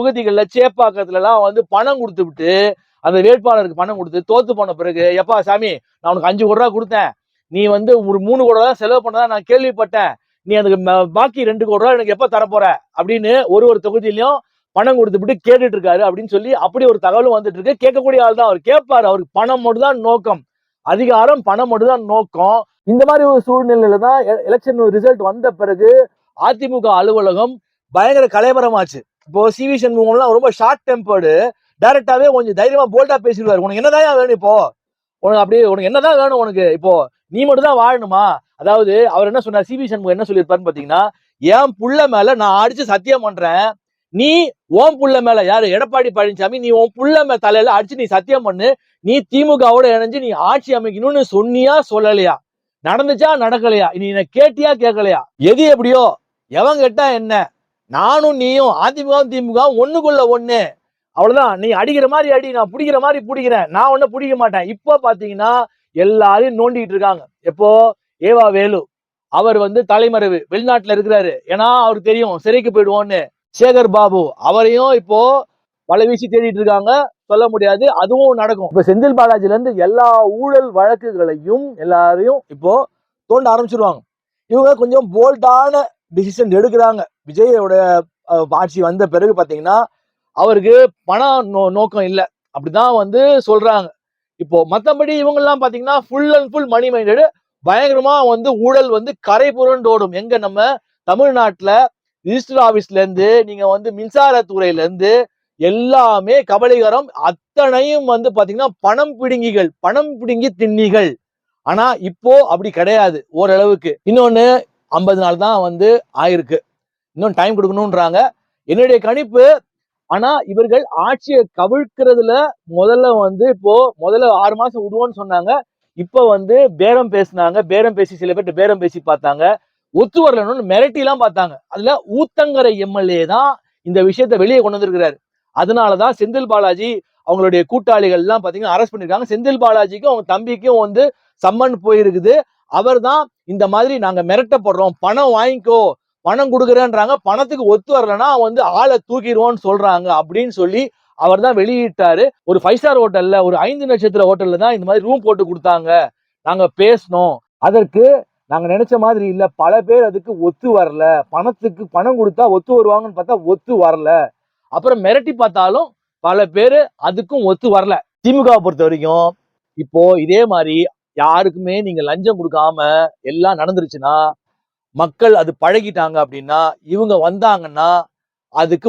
தொகுதிகள்ல சேப்பாக்கத்துல எல்லாம் வந்து பணம் கொடுத்து விட்டு அந்த வேட்பாளருக்கு பணம் கொடுத்து தோத்து போன பிறகு, எப்பா சாமி நான் உனக்கு 5 கோடி ரூபா கொடுத்தேன், நீ வந்து ஒரு 3 கோடி ரூபா செலவு பண்ணதா நான் கேள்விப்பட்டேன், நீ அதுக்கு பாக்கி 2 கோடி ரூபா எனக்கு எப்ப தரப்போற அப்படின்னு ஒரு தொகுதியிலையும் பணம் கொடுத்துட்டு கேட்டுட்டு இருக்காரு அப்படின்னு சொல்லி அப்படி ஒரு தகவலும் வந்துட்டு இருக்கு. கேட்கக்கூடிய ஆள் தான் அவர். கேட்பாரு, அவருக்கு பணம் மட்டும் தான் நோக்கம், அதிகாரம் பணம் மட்டும் தான் நோக்கம். இந்த மாதிரி ஒரு சூழ்நிலையில தான் எலெக்ஷன் ரிசல்ட் வந்த பிறகு அதிமுக அலுவலகம் பயங்கர கலைபரமாச்சு. இப்போ சி.வி. சண்முகம்லாம் ரொம்ப ஷார்ட் டெம்பர்டு, டைரக்டாவே கொஞ்சம் தைரியமா போல்டா பேசிடுவாரு. உனக்கு என்னதான் வேணும் இப்போ, உனக்கு அப்படியே உனக்கு என்னதான் வேணும், உனக்கு இப்போ நீ மட்டும் தான் வாழணுமா? அதாவது அவர் என்ன சொன்னார், சி.வி. சண்முகம் என்ன சொல்லியிருப்பாருன்னு பாத்தீங்கன்னா, என் புள்ள மேல நான் அடிச்சு சத்தியம் பண்றேன், நீ ஓம் புள்ள மேல, யாரு எடப்பாடி பழனிசாமி, நீ உன் புள்ள மேல தலையில அடிச்சு நீ சத்தியம் பண்ணு, நீ திமுகவோட இணைஞ்சு நீ ஆட்சி அமைக்கணும்னு சொன்னியா சொல்லலையா, நடந்துச்சா நடக்கலையா, நீ என்ன கேட்டியா கேட்கலையா, எது எப்படியோ எவன் கேட்டா என்ன, நானும் நீயும் அதிமுக திமுக ஒண்ணுக்குள்ள ஒண்ணு, அவ்வளவுதான். நீ அடிக்கிற மாதிரி அடி, நான் பிடிக்கிற மாதிரி பிடிக்கிறேன், நான் ஒன்னும் பிடிக்க மாட்டேன். இப்போ பாத்தீங்கன்னா எல்லாரையும் நோண்டிட்டு இருக்காங்க. எப்போ ஏவா வேலு அவர் வந்து தலைமறைவு, வெளிநாட்டுல இருக்கிறாரு, ஏன்னா அவருக்கு தெரியும் சிறைக்கு போயிடுவோன்னு. சேகர் பாபு அவரையும் இப்போ வலை வீசி தேடிட்டு இருக்காங்க, சொல்ல முடியாது, அதுவும் நடக்கும். இப்ப செந்தில் பாலாஜில இருந்து எல்லா ஊழல் வழக்குகளையும் எல்லாரையும் இப்போ தோண்ட ஆரம்பிச்சிருவாங்க. இவங்க கொஞ்சம் போல்டான டிசிஷன் எடுக்கிறாங்க. விஜயோட ஆட்சி வந்த பிறகு பாத்தீங்கன்னா அவருக்கு பண நோக்கம் இல்லை அப்படிதான் வந்து சொல்றாங்க. இப்போ மத்தபடி இவங்க எல்லாம் பாத்தீங்கன்னா full and full money minded, பயங்கரமா வந்து ஊழல் வந்து கரை புரண்டோடும். எங்க நம்ம தமிழ்நாட்டுல ரிஜிஸ்டர் ஆபீஸ்ல இருந்து நீங்க வந்து மின்சாரத்துறையில இருந்து எல்லாமே கபலீகரம், அத்தனையும் வந்து பாத்தீங்கன்னா பணம் பிடுங்கிகள், பணம் பிடுங்கி திண்ணிகள். ஆனா இப்போ அப்படி கிடையாது ஓரளவுக்கு. இன்னொன்னு 50 நாள் தான் வந்து ஆயிருக்கு, இன்னும் டைம் கொடுக்கணும்ன்றாங்க என்னுடைய கணிப்பு. ஆனா இவர்கள் ஆட்சியை கவிழ்க்கிறதுல முதல்ல வந்து இப்போ முதல்ல 6 மாசம் விடுவோம்னு சொன்னாங்க, இப்ப வந்து பேரம் பேசினாங்க, பேரம் பேசி சில பேர்ட்ட பேரம் பேசி பார்த்தாங்க, ஒத்து வரலன்னு மிரட்டி எல்லாம் பார்த்தாங்க. அதுல ஊத்தங்கரை எம்எல்ஏ தான் இந்த விஷயத்த வெளியே கொண்டு வந்திருக்கிறாரு. அதனாலதான் செந்தில் பாலாஜி அவங்களுடைய கூட்டாளிகள் எல்லாம் பாத்தீங்கன்னா அரெஸ்ட் பண்ணிருக்காங்க. செந்தில் பாலாஜிக்கும் அவங்க தம்பிக்கும் வந்து சம்மன் போயிருக்குது. அவர் தான் இந்த மாதிரி நாங்க மிரட்டப்படுறோம், பணம் வாங்கிக்கோ, பணம் கொடுக்குறேன்றாங்க, பணத்துக்கு ஒத்து வரலன்னா வந்து ஆளை தூக்கிடுவோம்னு சொல்றாங்க அப்படின்னு சொல்லி அவர் தான் வெளியிட்டாரு. ஒரு 5 ஸ்டார் ஹோட்டல்ல, ஒரு 5 நட்சத்திர ஹோட்டல்ல தான் இந்த மாதிரி ரூம் போட்டு கொடுத்தாங்க, நாங்க பேசணும், அதற்கு நாங்க நினைச்ச மாதிரி இல்ல, பல பேர் அதுக்கு ஒத்து வரல, பணத்துக்கு பணம் கொடுத்தா ஒத்து வருவாங்கன்னு பார்த்தா ஒத்து வரல, அப்புறம் மிரட்டி பார்த்தாலும் பல பேரு அதுக்கும் ஒத்து வரல. திமுக பொறுத்த வரைக்கும் இப்போ இதே மாதிரி யாருக்குமே நீங்க லஞ்சம் கொடுக்காம எல்லாம் நடந்துருச்சுன்னா, மக்கள் அது பழகிட்டாங்க அப்படின்னா, இவங்க வந்தாங்கன்னா அதுக்கு